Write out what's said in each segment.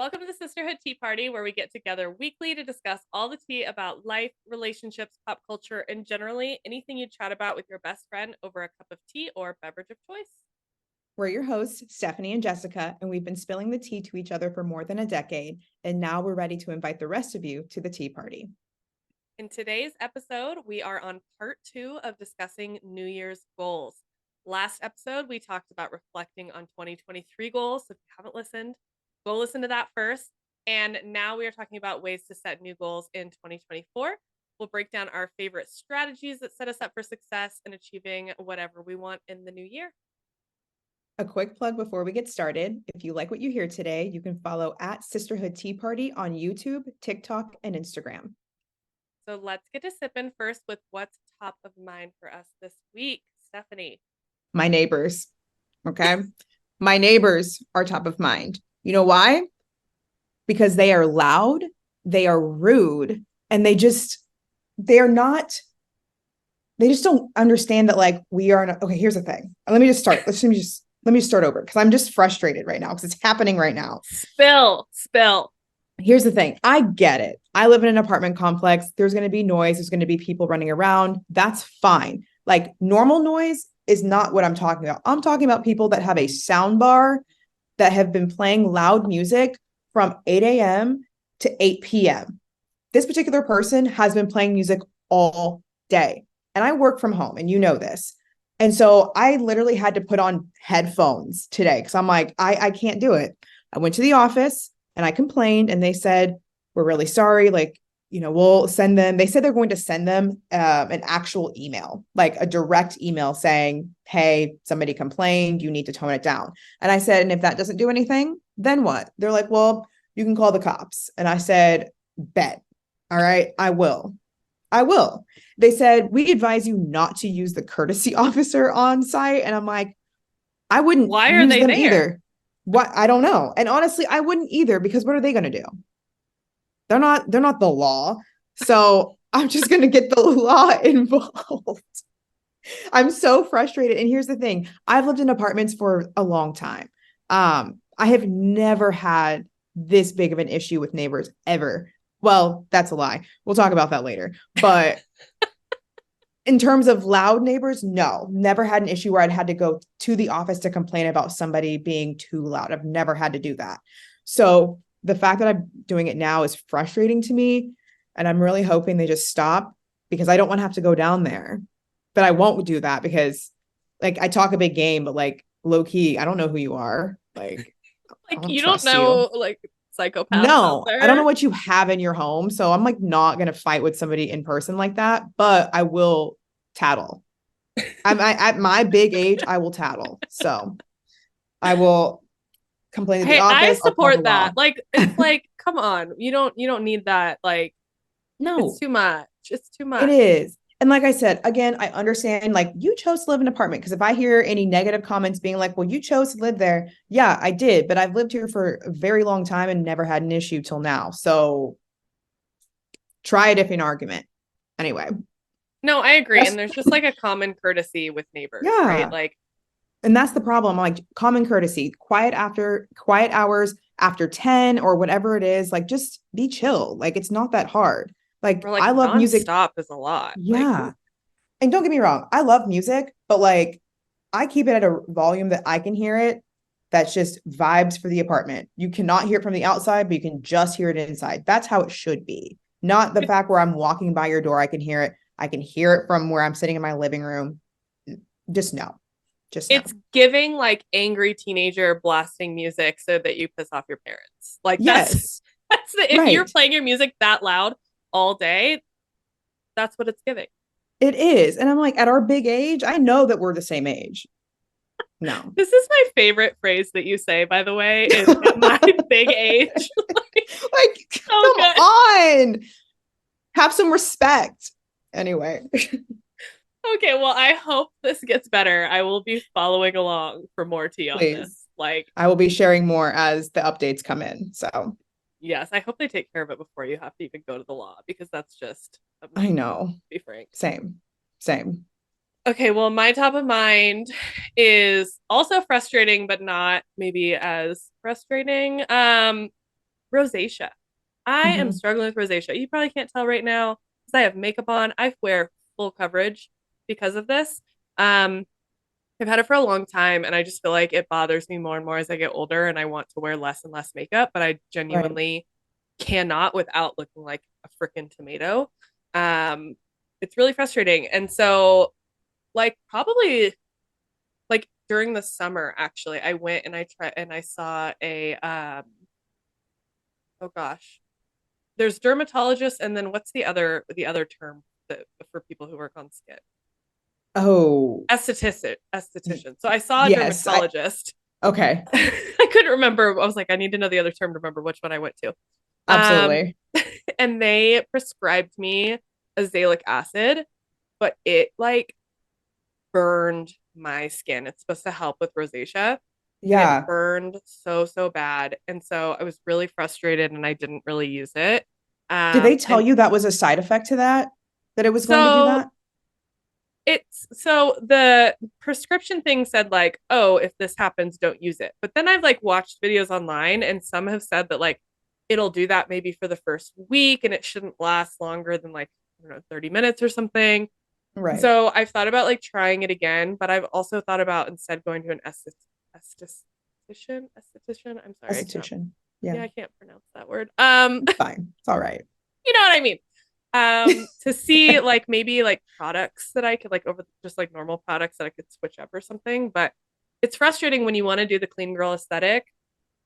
Welcome to the Sisterhood Tea Party, where we get together weekly to discuss all the tea about life, relationships, pop culture, and generally anything you'd chat about with your best friend over a cup of tea or beverage of choice. We're your hosts, Stephanie and Jessica, and we've been spilling the tea to each other for more than a decade, and now we're ready to invite the rest of you to the tea party. In today's episode, we are on part 2 of discussing New Year's goals. Last episode, we talked about reflecting on 2023 goals. So if you haven't listened, go listen to that first. And now we are talking about ways to set new goals in 2024. We'll break down our favorite strategies that set us up for success and achieving whatever we want in the new year. A quick plug before we get started. If you like what you hear today, you can follow at Sisterhood Tea Party on YouTube, TikTok, and Instagram. So let's get to sipping first with what's top of mind for us this week. Stephanie. My neighbors. Okay. My neighbors are top of mind. You know why? Because they are loud, they are rude, and they just don't understand that, like, we are not. Okay, here's the thing. Let me just start over because I'm just frustrated right now because it's happening right now. Spill. Here's the thing. I get it. I live in an apartment complex. There's going to be noise. There's going to be people running around. That's fine. Like, normal noise is not what I'm talking about. I'm talking about people that have a sound bar that have been playing loud music from 8 a.m. to 8 p.m. This particular person has been playing music all day. And I work from home, and you know this. And so I literally had to put on headphones today because I'm like, I can't do it. I went to the office and I complained, and they said, we're really sorry. Like, we'll send them. They said they're going to send them an actual email, like a direct email saying, hey, somebody complained. You need to tone it down. And I said, and if that doesn't do anything, then what? They're like, well, you can call the cops. And I said, bet. All right, I will. They said, we advise you not to use the courtesy officer on site. And I'm like, I wouldn't Why are use they them there? either. What? I don't know. And honestly, I wouldn't either, because what are they going to do? They're not the law. So I'm just going to get the law involved. I'm so frustrated. And here's the thing. I've lived in apartments for a long time. I have never had this big of an issue with neighbors ever. Well, that's a lie. We'll talk about that later. But in terms of loud neighbors, no, never had an issue where I'd had to go to the office to complain about somebody being too loud. I've never had to do that. So the fact that I'm doing it now is frustrating to me. And I'm really hoping they just stop, because I don't want to have to go down there. But I won't do that because, like, I talk a big game, but, like, low key, I don't know who you are. Like I don't You don't trust you. know, like, psychopaths out No, I don't know there. what you have in your home. So I'm, like, not going to fight with somebody in person like that, but I will tattle. At my big age, I will tattle. So I will complain to the Hey, I office. I'll call the support law. that. Like, it's like, come on. You don't need that. Like, it's No, too much. It's too it much. is. And like I said, again, I understand, like, you chose to live in an apartment, because if I hear any negative comments being like, well, you chose to live there. Yeah, I did. But I've lived here for a very long time and never had an issue till now. So try a different argument. Anyway. No, I agree. That's, And there's just like a common courtesy with neighbors, right? yeah. Like, And that's the problem. Like, common courtesy, quiet hours after 10 or whatever it is, like, just be chill. Like, it's not that hard. Like, or like I love music. nonstop is a lot. Like, Yeah. And don't get me wrong, I love music, but, like, I keep it at a volume that I can hear it. That's just vibes for the apartment. You cannot hear it from the outside, but you can just hear it inside. That's how it should be. Not the fact where I'm walking by your door, I can hear it. I can hear it from where I'm sitting in my living room. Just no. Just no. it's giving like angry teenager blasting music so that you piss off your parents. Like, that's Yes. that's if you're Right. playing your music that loud all day, that's what it's giving. It is. And I'm like, at our big age, I know that we're the same age. No. This is my favorite phrase that you say, by the way, is at my big age. Like, So come good. on. Have some respect. Anyway. Okay, well, I hope this gets better. I will be following along for more tea on Please. this. Like, I will be sharing more as the updates come in. So yes, I hope they take care of it before you have to even go to the law, because that's just I obnoxious, know. to be frank. Same. Same. Okay, well, my top of mind is also frustrating, but not maybe as frustrating. rosacea. I am Mhm. struggling with rosacea. You probably can't tell right now because I have makeup on. I wear full coverage because of this. Um, I've had it for a long time, and I just feel like it bothers me more and more as I get older, and I want to wear less and less makeup, but I Right. genuinely cannot without looking like a freaking tomato. Um, it's really frustrating. And so, like, probably like during the summer, actually, I went and I tried and I saw oh gosh, there's dermatologists, and then what's the other term that for people who work on skin? Oh, y- Esthetician. So I saw a yes. dermatologist. Okay. I couldn't remember. I was like, I need to know the other term to remember which one I went to. Um, Absolutely. and they prescribed me azelaic acid, but it like burned my skin. It's supposed to help with rosacea, and it Yeah. burned so bad. And so I was really frustrated, and I didn't really use it. Did they tell And you that was a side effect to that? That it was going to do so that? the prescription thing said like, oh, if this happens, don't use it. But then I've like watched videos online, and some have said that like it'll do that maybe for the first week, and it shouldn't last longer than like, I don't know, 30 minutes or something. Right. So I've thought about like trying it again, but I've also thought about instead going to an esthetician. I'm sorry, I cannot. Esthetician. Yeah. Yeah, I can't pronounce that word. It's fine. It's all right. You know what I mean. To see like maybe like products that I could like over just like normal products that I could switch up or something. But it's frustrating when you want to do the clean girl aesthetic,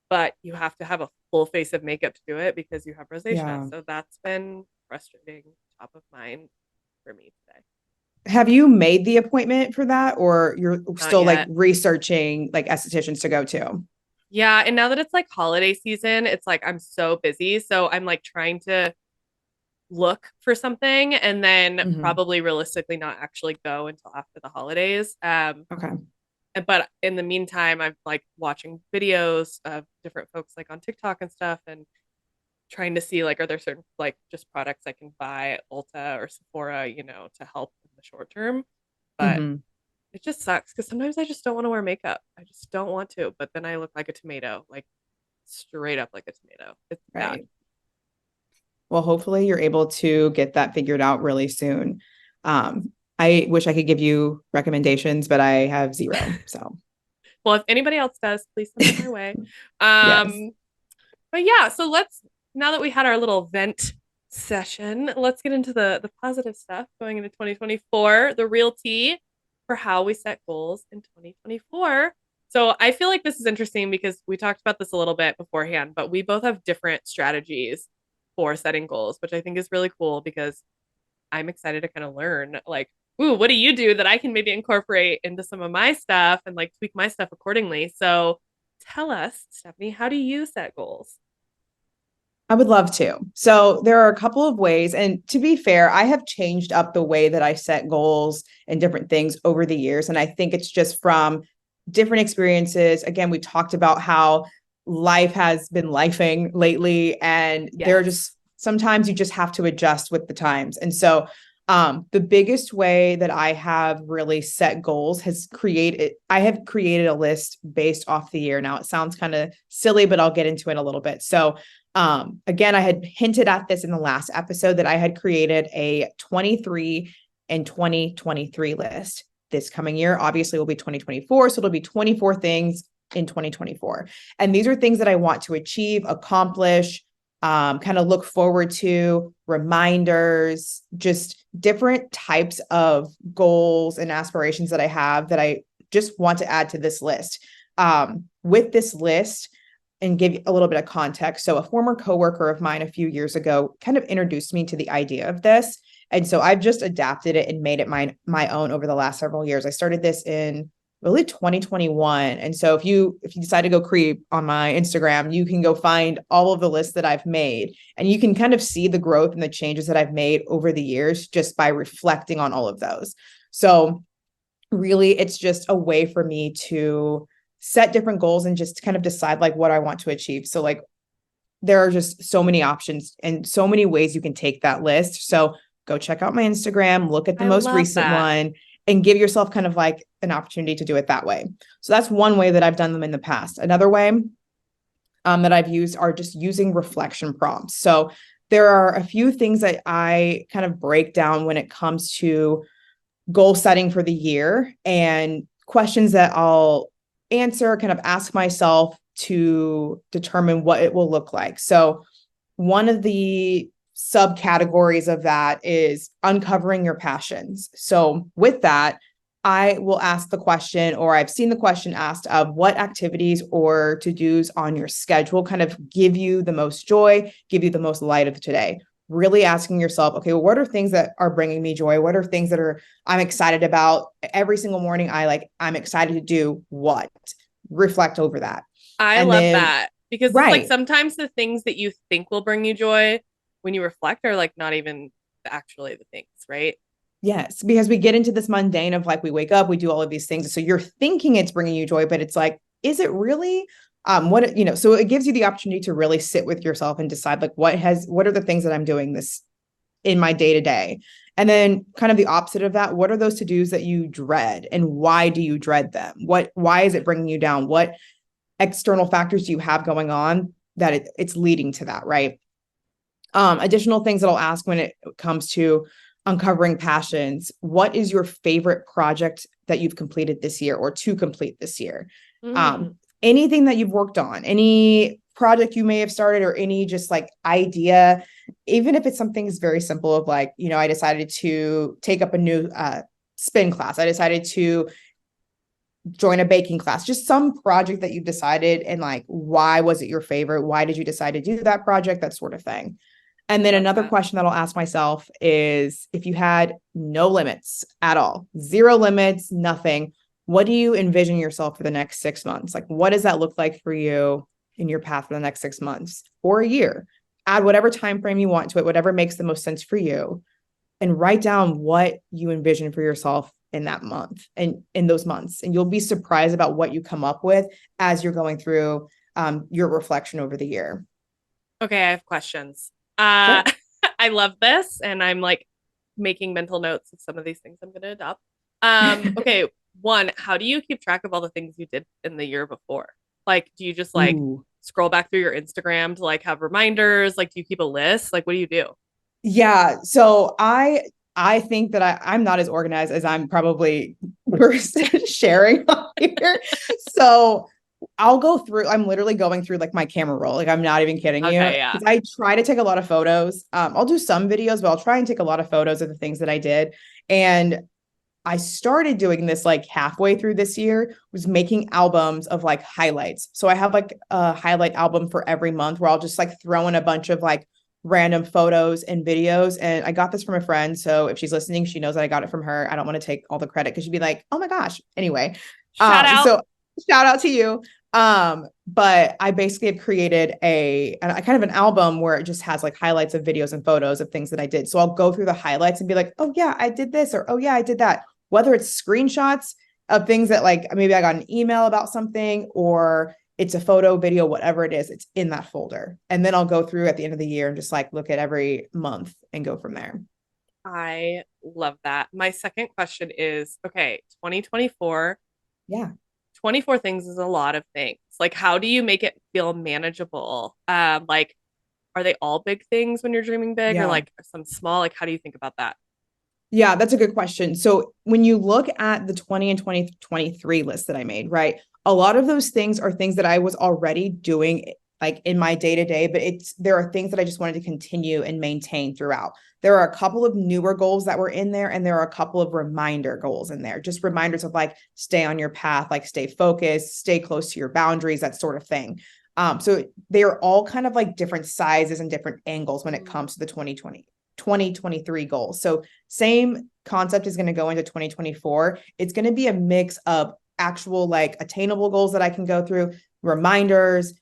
but you have to have a full face of makeup to do it because you have rosacea. Yeah. So that's been frustrating, top of mind for me today. Have you made the appointment for that, or you're Not still like yet. researching like estheticians to go to? Yeah, and now that it's like holiday season, it's like I'm so busy. So I'm like trying to look for something and then Mhm. probably realistically not actually go until after the holidays. Okay. But in the meantime, I'm like watching videos of different folks like on TikTok and stuff and trying to see like are there certain like just products I can buy at Ulta or Sephora, to help in the short term. But Mhm. it just sucks because sometimes I just don't want to wear makeup. I just don't want to, but then I look like a tomato, like straight up like a tomato. It's bad. Right. Well, hopefully you're able to get that figured out really soon. I wish I could give you recommendations, but I have zero. So, Well, if anybody else does, please send them my way. yes. Um, but yeah, so let's now that we had our little vent session, let's get into the positive stuff going into 2024, the real tea for how we set goals in 2024. So I feel like this is interesting because we talked about this a little bit beforehand, but we both have different strategies for setting goals, which I think is really cool because I'm excited to kind of learn like, ooh, what do you do that I can maybe incorporate into some of my stuff and like tweak my stuff accordingly. So tell us, Stephanie, how do you set goals? I would love to. So there are a couple of ways. And to be fair, I have changed up the way that I set goals and different things over the years. And I think it's just from different experiences. Again, we talked about how life has been lifing lately, and there are Yes. just sometimes you just have to adjust with the times. And so the biggest way that I have really set goals I have created a list based off the year. Now it sounds kind of silly, but I'll get into it a little bit. So again, I had hinted at this in the last episode that I had created a 23 and 2023 list. This coming year, obviously, will be 2024. So it'll be 24 things in 2024. And these are things that I want to achieve, accomplish, kind of look forward to, reminders, just different types of goals and aspirations that I have that I just want to add to this list. With this list, and give a little bit of context. So, a former coworker of mine a few years ago kind of introduced me to the idea of this, and so I've just adapted it and made it my own over the last several years. I started this in really 2021, and so if you decide to go creep on my Instagram, you can go find all of the lists that I've made, and you can kind of see the growth and the changes that I've made over the years just by reflecting on all of those. So really it's just a way for me to set different goals and just kind of decide like what I want to achieve. So like there are just so many options and so many ways you can take that list. So go check out my Instagram, look at the I most love recent that. one, and give yourself kind of like an opportunity to do it that way. So that's one way that I've done them in the past. Another way that I've used are just using reflection prompts. So there are a few things that I kind of break down when it comes to goal setting for the year and questions that I'll answer, kind of ask myself to determine what it will look like. So one of the subcategories of that is uncovering your passions. So with that, I will ask the question, or I've seen the question asked of what activities or to-dos on your schedule kind of give you the most joy, give you the most light of today. Really asking yourself, okay, well, what are things that are bringing me joy? What are things that are I'm excited about? Every single morning, I'm excited to do what? Reflect over that. I And love then, that because it's like right. sometimes the things that you think will bring you joy when you reflect are like not even actually the things, right? Yes, because we get into this mundane of like we wake up, we do all of these things. So you're thinking it's bringing you joy, but it's like, is it really? What you know, so it gives you the opportunity to really sit with yourself and decide like what are the things that I'm doing this in my day to day? And then kind of the opposite of that, what are those to-dos that you dread and why do you dread them? Why is it bringing you down? What external factors do you have going on that it's leading to that, right? Additional things that I'll ask when it comes to uncovering passions. What is your favorite project that you've completed this year or to complete this year? Mm. Anything that you've worked on, any project you may have started, or any just like idea, even if it's something is very simple of like, I decided to take up a new spin class. I decided to join a baking class, just some project that you've decided and like, why was it your favorite? Why did you decide to do that project? That sort of thing. And then Love another that. question that I'll ask myself is if you had no limits at all, zero limits, nothing, what do you envision yourself for the next 6 months? Like, what does that look like for you in your path for the next 6 months or a year? Add whatever time frame you want to it, whatever makes the most sense for you, and write down what you envision for yourself in that month and in those months. And you'll be surprised about what you come up with as you're going through your reflection over the year. Okay, I have questions. Sure. I love this, and I'm like making mental notes of some of these things I'm going to adopt. Okay, one, how do you keep track of all the things you did in the year before? Like, do you just like Ooh. scroll back through your Instagram to like have reminders? Like, do you keep a list? Like, what do you do? Yeah. So I think that I'm not as organized as I'm probably sharing on here. So I'll go through, I'm literally going through like my camera roll. Like I'm not even kidding you. Okay, yeah. Because I try to take a lot of photos. I'll do some videos, but I'll try and take a lot of photos of the things that I did. And I started doing this like halfway through this year, was making albums of like highlights. So I have like a highlight album for every month where I'll just like throw in a bunch of like random photos and videos. And I got this from a friend. So if she's listening, she knows that I got it from her. I don't want to take all the credit because she'd be like, oh my gosh. Anyway, Shout out. so shout out to you. But I basically have created a kind of an album where it just has like highlights of videos and photos of things that I did. So I'll go through the highlights and be like, oh yeah, I did this, or oh yeah, I did that. Whether it's screenshots of things that like maybe I got an email about something or it's a photo, video, whatever it is, it's in that folder. And then I'll go through at the end of the year and just like look at every month and go from there. I love that. My second question is, okay, 2024, Yeah. 24 things is a lot of things. Like, how do you make it feel manageable? Like, are they all big things when you're dreaming big or Yeah. like some small? Like, how do you think about that? Yeah, that's a good question. So when you look at the 20 and 2023 list that I made, right? A lot of those things are things that I was already doing like in my day to day, but there are things that I just wanted to continue and maintain throughout. There are a couple of newer goals that were in there, and there are a couple of reminder goals in there, just reminders of like stay on your path, like stay focused, stay close to your boundaries, that sort of thing. So they are all kind of like different sizes and different angles when it Mm. comes to the 2023 goals. So same concept is going to go into 2024. It's going to be a mix of actual like attainable goals that I can go through, reminders,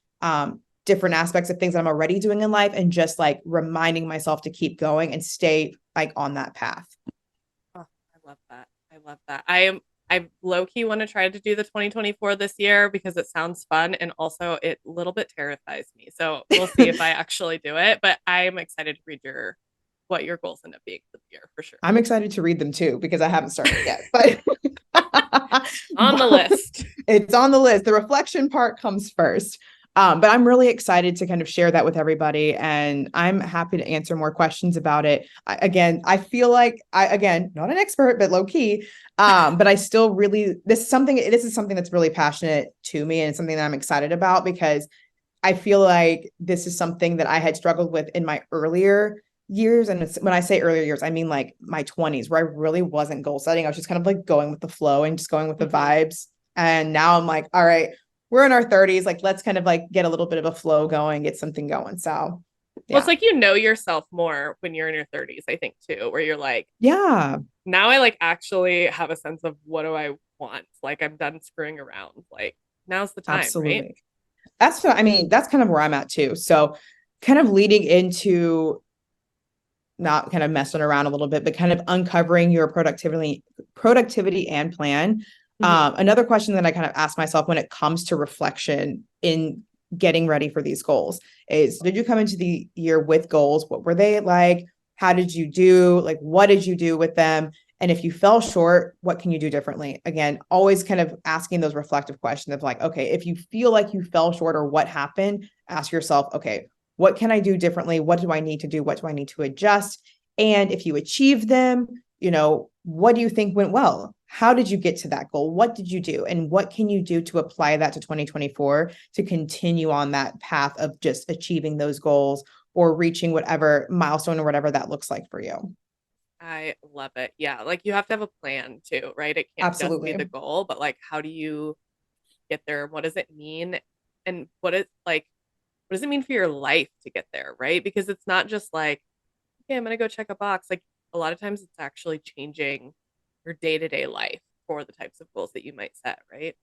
different aspects of things that I'm already doing in life, and just like reminding myself to keep going and stay like on that path. Oh, I love that. I love that. I low key want to try to do the 2024 this year because it sounds fun and also it a little bit terrifies me. So we'll see if I actually do it. But I'm excited to read your what your goals end up being for the year for sure. I'm excited to read them too because I haven't started yet, but On the list. it's on the list. The reflection part comes first. But I'm really excited to kind of share that with everybody, and I'm happy to answer more questions about it. Again, I feel like again, not an expert, but low key. But I still really, this is something that's really passionate to me, and it's something that I'm excited about because I feel like this is something that I had struggled with in my earlier years. And when I say earlier years, I mean like my 20s, where I really wasn't goal setting. I was just kind of like going with the flow and just going with the Hmm. vibes. And now I'm like, all right, we're in our 30s. Like, let's kind of like get a little bit of a flow going, get something going. So, Well, it's yeah. like you know yourself more when you're in your 30s, I think too, where you're like, Yeah, now I like actually have a sense of what do I want? Like I'm done screwing around. Like now's the time, right? absolutely. I mean, that's kind of where I'm at too. So, kind of leading into not kind of messing around a little bit, but kind of uncovering your productivity and plan. Hmm. Another question that I kind of ask myself when it comes to reflection in getting ready for these goals is, did you come into the year with goals? What were they like? How did you do? Like, what did you do with them? And if you fell short, what can you do differently? Again, always kind of asking those reflective questions of like, okay, if you feel like you fell short or what happened, ask yourself, okay, what can I do differently? What do I need to do? What do I need to adjust? And if you achieve them, what do you think went well? How did you get to that goal? What did you do? And what can you do to apply that to 2024 to continue on that path of just achieving those goals or reaching whatever milestone or whatever that looks like for you? I love it. Yeah. Like you have to have a plan too, right? It can't just be the Absolutely. goal, but like how do you get there? What does it mean? And what does it mean for your life to get there, right? Because it's not just like, okay, I'm gonna go check a box. Like a lot of times it's actually changing your day-to-day life for the types of goals that you might set, right?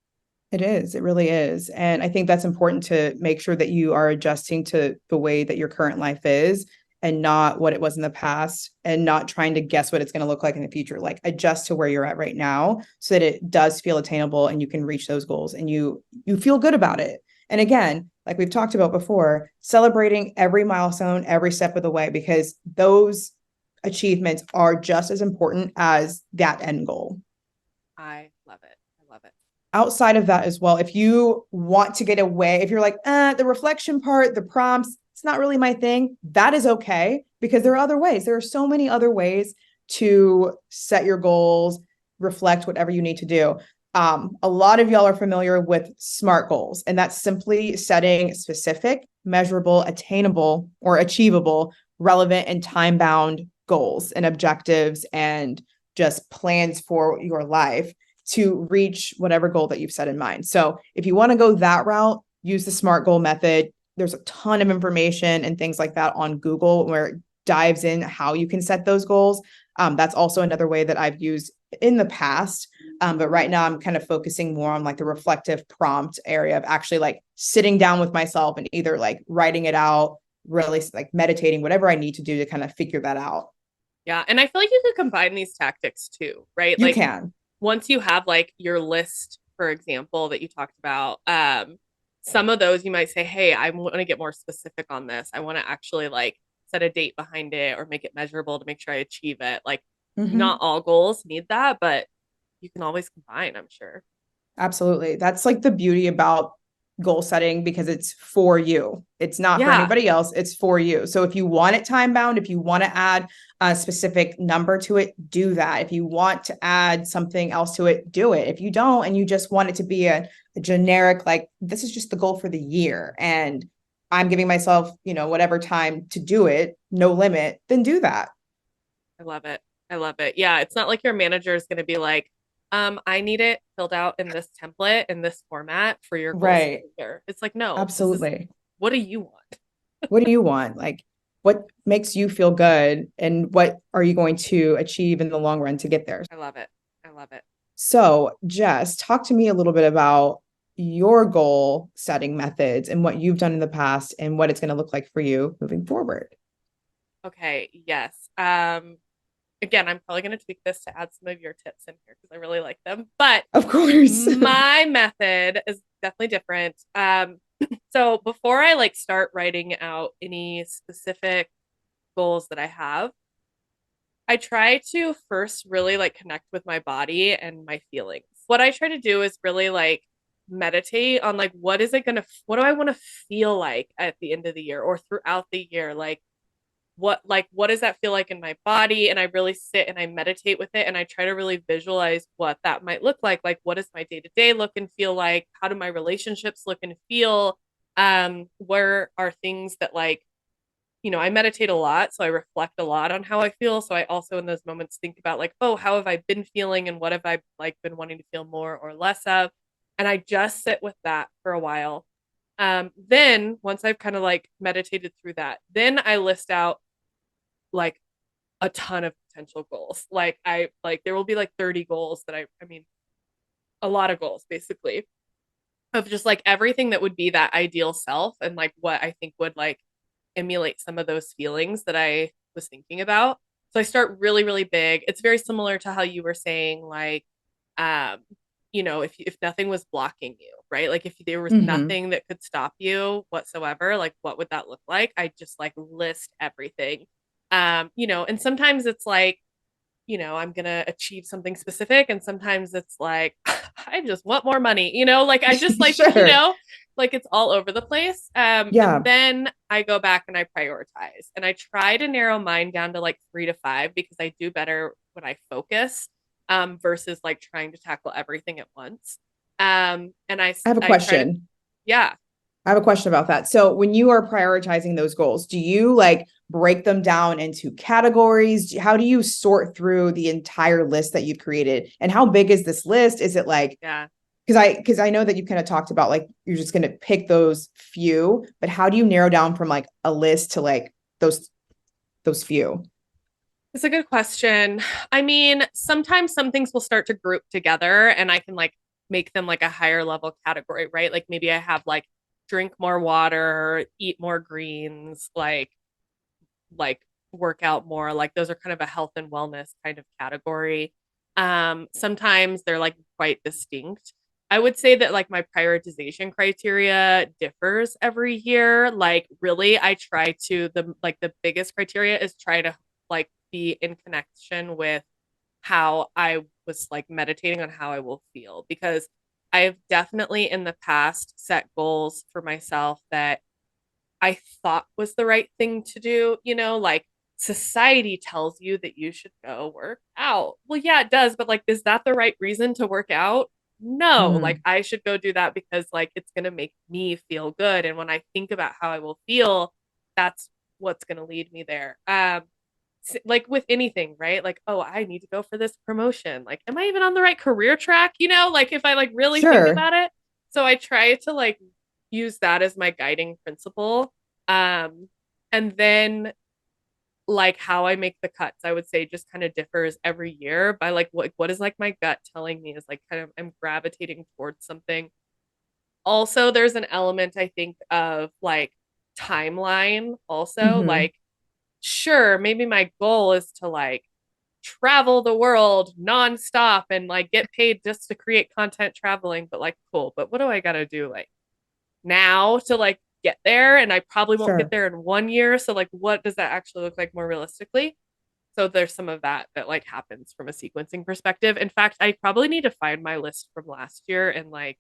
It is. It really is. And I think that's important to make sure that you are adjusting to the way that your current life is and not what it was in the past and not trying to guess what it's going to look like in the future. Like adjust to where you're at right now so that it does feel attainable and you can reach those goals and you feel good about it. And again, like we've talked about before, celebrating every milestone, every step of the way, because those achievements are just as important as that end goal. I love it. I love it. Outside of that as well, if you want to get away, if you're like, the reflection part, the prompts, it's not really my thing, that is okay because there are other ways. There are so many other ways to set your goals, reflect whatever you need to do. A lot of y'all are familiar with SMART goals, and that's simply setting specific, measurable, attainable, or achievable, relevant, and time bound goals and objectives and just plans for your life to reach whatever goal that you've set in mind. So if you want to go that route, use the SMART goal method. There's a ton of information and things like that on Google where it dives in how you can set those goals. That's also another way that I've used in the past. But right now I'm kind of focusing more on like the reflective prompt area of actually like sitting down with myself and either like writing it out, really like meditating, whatever I need to do to kind of figure that out. Yeah. And I feel like you could combine these tactics too, right? You Like can. once you have like your list, for example, that you talked about, some of those you might say, hey, I want to get more specific on this. I want to actually like set a date behind it or make it measurable to make sure I achieve it. Like not Mm-hmm. all goals need that, but you can always combine, I'm sure. Absolutely. That's like the beauty about goal setting because it's for you. It's not for Yeah, anybody else. It's for you. So if you want it time bound, if you want to add a specific number to it, do that. If you want to add something else to it, do it. If you don't and you just want it to be a generic, like this is just the goal for the year and I'm giving myself, whatever time to do it, no limit, then do that. I love it. I love it. Yeah, it's not like your manager is going to be like, I need it filled out in this template in this format for your goals Right. for the year. It's like, no, this is Absolutely. what do you want? What do you want? Like, what makes you feel good? And what are you going to achieve in the long run to get there? I love it. I love it. So, Jess, talk to me a little bit about your goal setting methods and what you've done in the past and what it's going to look like for you moving forward. Okay, yes. Again, I'm probably going to tweak this to add some of your tips in here because I really like them. But Of course. my method is definitely different. So before I like start writing out any specific goals that I have, I try to first really like connect with my body and my feelings. What I try to do is really like meditate on like what do I want to feel like at the end of the year or throughout the year? What does that feel like in my body? And I really sit and I meditate with it and I try to really visualize what that might look like. Like what does my day-to-day look and feel like? How do my relationships look and feel? Where are things that I meditate a lot, so I reflect a lot on how I feel. So I also in those moments think about like, oh, how have I been feeling and what have I like been wanting to feel more or less of? And I just sit with that for a while. Then once I've kind of like meditated through that, then I list out like a ton of potential goals. Like there will be like 30 goals that I mean a lot of goals basically of just like everything that would be that ideal self and like what I think would like emulate some of those feelings that I was thinking about. So I start really, really big. It's very similar to how you were saying, like, um, if nothing was blocking you, right? Like if there was Hmm. nothing that could stop you whatsoever, like what would that look like? I just like list everything. And sometimes it's like I'm going to achieve something specific. And sometimes it's like, I just want more money, like I just like, Sure. like it's all over the place. And Yeah. then I go back and I prioritize and I try to narrow mine down to like 3 to 5 because I do better when I focus versus like trying to tackle everything at once. And I have a I try to, question. yeah. I have a question about that. So when you are prioritizing those goals, do you like break them down into categories? How do you sort through the entire list that you've created? And how big is this list? Is it like Yeah. because I know that you kind of talked about like you're just going to pick those few, but how do you narrow down from like a list to like those few? It's a good question. I mean, sometimes some things will start to group together and I can like make them like a higher level category, right? Like maybe I have like drink more water, eat more greens, like work out more. Like those are kind of a health and wellness kind of category. Sometimes they're like quite distinct. I would say that like my prioritization criteria differs every year. Like really I try to the biggest criteria is try to like be in connection with how I was like meditating on how I will feel because I've definitely in the past set goals for myself that I thought was the right thing to do, like society tells you that you should go work out. Well, yeah, it does, but like, is that the right reason to work out? No, like Mm, I should go do that because like it's going to make me feel good. And when I think about how I will feel, that's what's going to lead me there. Like with anything, right? Like, oh, I need to go for this promotion. Like, am I even on the right career track? Like if I like really think sure. about it. So I try to like use that as my guiding principle. Um, and then like how I make the cuts, I would say just kind of differs every year by like what is like my gut telling me is like kind of I'm gravitating towards something. Also, there's an element I think of like timeline also. Hmm. Like, sure, maybe my goal is to like travel the world nonstop and like get paid just to create content traveling, but like cool. But what do I gotta do like now to like get there? And I probably won't get Sure. there in 1 year. So like what does that actually look like more realistically? So there's some of that like happens from a sequencing perspective. In fact, I probably need to find my list from last year and like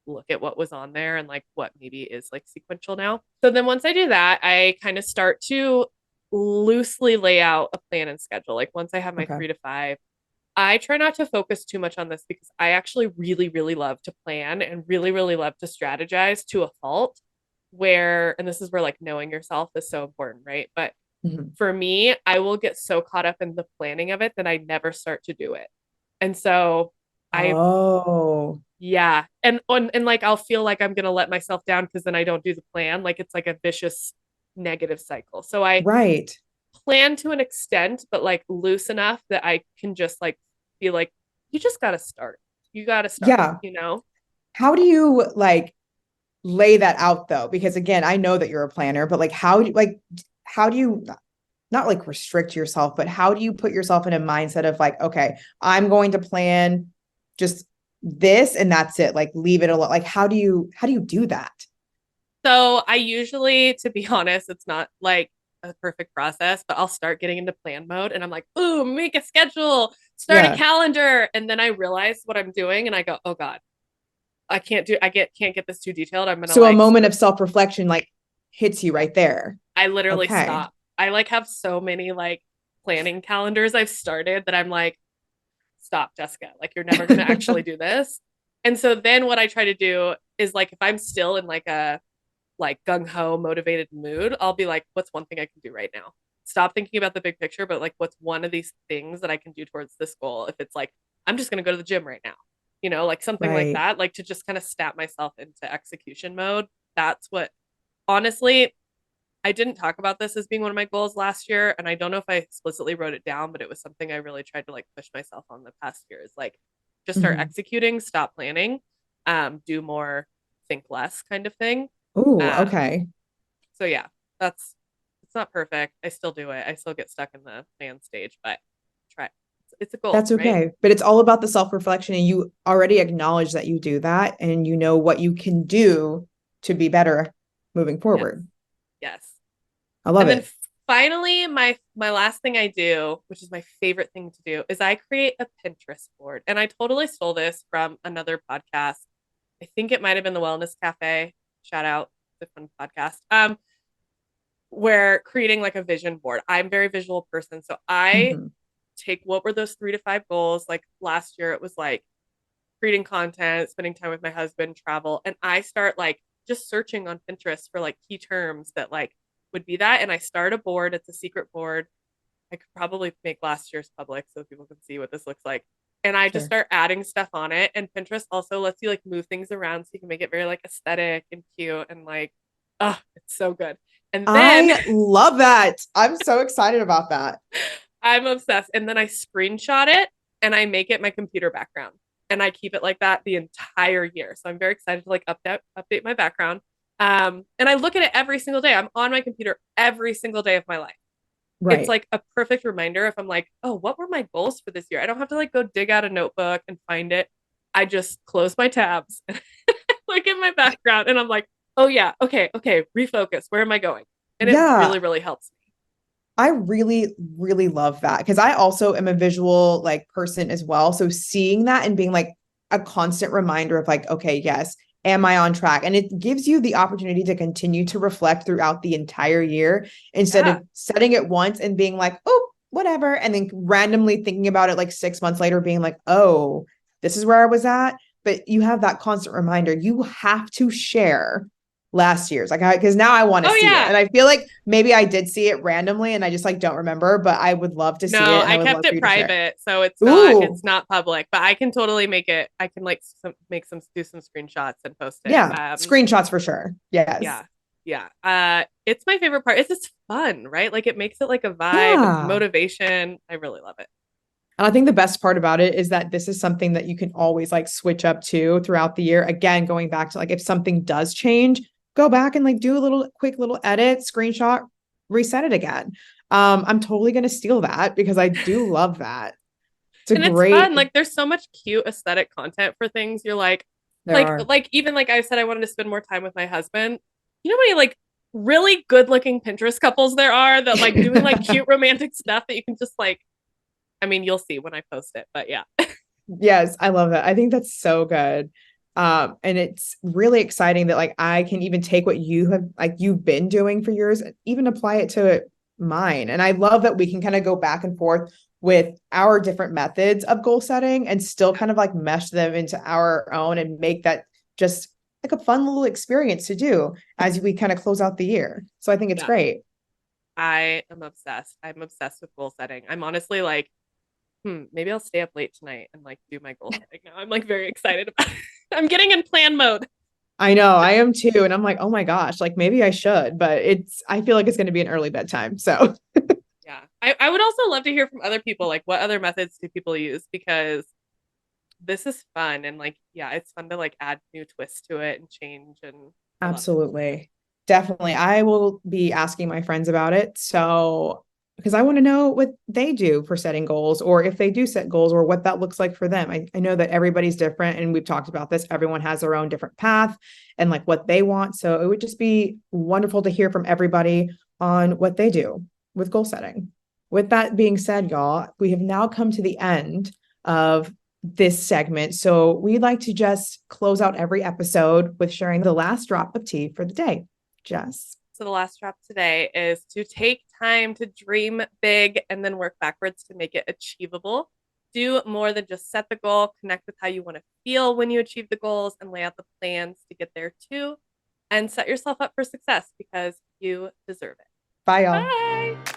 look at what was on there and like what maybe is like sequential now. So then once I do that, I kind of start to loosely lay out a plan and schedule. Like once I have my Okay. 3 to 5, I try not to focus too much on this because I actually really, really love to plan and really, really love to strategize to a fault. And this is where like knowing yourself is so important, right? But Hmm. for me, I will get so caught up in the planning of it that I never start to do it. And so I Oh, yeah. And like I'll feel like I'm gonna let myself down because then I don't do the plan. Like it's like a vicious negative cycle. So I right. plan to an extent, but like loose enough that I can just like be like, you just gotta start. You gotta Yeah. start. How do you like lay that out though? Because again, I know that you're a planner, but how do you not like restrict yourself, but how do you put yourself in a mindset of like, okay, I'm going to plan just this and that's it. Like leave it alone. Like how do you do that? So I usually, to be honest, it's not like a perfect process, but I'll start getting into plan mode and I'm like, ooh, make a schedule, start a Yeah. calendar. And then I realize what I'm doing and I go, oh God, can't get this too detailed. I'm gonna So a like moment of self-reflection like hits you yeah. right there. I literally Okay. stop. I like have so many like planning calendars I've started that I'm like, stop, Jessica. Like you're never gonna actually do this. And so then what I try to do is like if I'm still in like a like gung ho motivated mood, I'll be like, what's one thing I can do right now? Stop thinking about the big picture, but like, what's one of these things that I can do towards this goal? If it's like, I'm just going to go to the gym right now, like something like Right. that, like to just kind of snap myself into execution mode. That's what, honestly, I didn't talk about this as being one of my goals last year. And I don't know if I explicitly wrote it down, but it was something I really tried to like push myself on the past years. Like, just start Mhm. executing, stop planning, do more, think less kind of thing. Oh, Um, okay. so yeah, that's it's not perfect. I still do it. I still get stuck in the plan stage, but try. It's a goal, That's right? okay. But it's all about the self-reflection, and you already acknowledge that you do that and you know what you can do to be better moving Yes. forward. Yes. I love And then it. finally, my last thing I do, which is my favorite thing to do, is I create a Pinterest board. And I totally stole this from another podcast. I think it might have been the Wellness Cafe. Shout out, the fun podcast. Where creating like a vision board. I'm a very visual person, so I Mhm. take what were those 3 to 5 goals. Like last year, it was like creating content, spending time with my husband, travel, and I start like just searching on Pinterest for like key terms that like would be that, and I start a board. It's a secret board. I could probably make last year's public so people can see what this looks like. And I just Sure. start adding stuff on it. And Pinterest also lets you like move things around so you can make it very like aesthetic and cute and like, oh, it's so good. And then I love that. I'm so excited about that. I'm obsessed. And then I screenshot it and I make it my computer background. And I keep it like that the entire year. So I'm very excited to like update my background. And I look at it every single day. I'm on my computer every single day of my life. It's Right. like a perfect reminder if I'm like, oh, what were my goals for this year? I don't have to like go dig out a notebook and find it. I just close my tabs, look at my background, and I'm like, oh yeah, okay, refocus. Where am I going? And it Yeah. really, really helps me. I really, really love that because I also am a visual like person as well. So seeing that and being like a constant reminder of like, okay, yes, am I on track? And it gives you the opportunity to continue to reflect throughout the entire year instead Yeah. of setting it once and being like, oh, whatever. And then randomly thinking about it like 6 months later, being like, oh, this is where I was at. But you have that constant reminder. You have to share last year's like because now I want to Oh see it yeah. and I feel like maybe I did see it randomly and I just like don't remember, but I would love to see No, it and I I would love kept for it you to share. private, so Ooh, it's not public, but I can totally make it. I can like make some do some screenshots and post it. yeah, screenshots for sure. Yes. Yeah. Yeah. It's my favorite part. It's just fun, right? Like it makes it like a vibe. It's Yeah. motivation. I really love it. And I think the best part about it is that this is something that you can always like switch up to throughout the year. Again, going back to like if something does change, go back and like do a little quick little edit, screenshot, reset it again. I'm totally gonna steal that because I do love that. It's a And it's fun. great Like there's so much cute aesthetic content for things. You're like, there are. even like I said, I wanted to spend more time with my husband. You know how many like really good looking Pinterest couples there are that like doing like cute romantic stuff that you can just like, I mean, you'll see when I post it, but yeah. Yes, I love that. I think that's so good. And it's really exciting that like I can even take what you have like you've been doing for years and even apply it to mine. And I love that we can kind of go back and forth with our different methods of goal setting and still Yeah. kind of like mesh them into our own and make that just like a fun little experience to do as we kind of close out the year. So I think it's Yeah. great. I am obsessed. I'm obsessed with goal setting. I'm honestly like, maybe I'll stay up late tonight and like do my goal setting now. I'm like very excited about it. I'm getting in plan mode. I know, I am too. And I'm like, oh my gosh, like maybe I should, but I feel like it's going to be an early bedtime. So Yeah. I would also love to hear from other people, like what other methods do people use? Because this is fun and like, yeah, it's fun to like add new twists to it and change and I love it. absolutely. Definitely. I will be asking my friends about it. So, because I want to know what they do for setting goals or if they do set goals or what that looks like for them. I know that everybody's different and we've talked about this. Everyone has their own different path and like what they want. So, it would just be wonderful to hear from everybody on what they do with goal setting. With that being said, y'all, we have now come to the end of this segment. So we like to just close out every episode with sharing the last drop of tea for the day. Jess. So the last drop today is to take time to dream big and then work backwards to make it achievable. Do more than just set the goal, connect with how you want to feel when you achieve the goals, and lay out the plans to get there too. And set yourself up for success because you deserve it. Bye, y'all. Bye.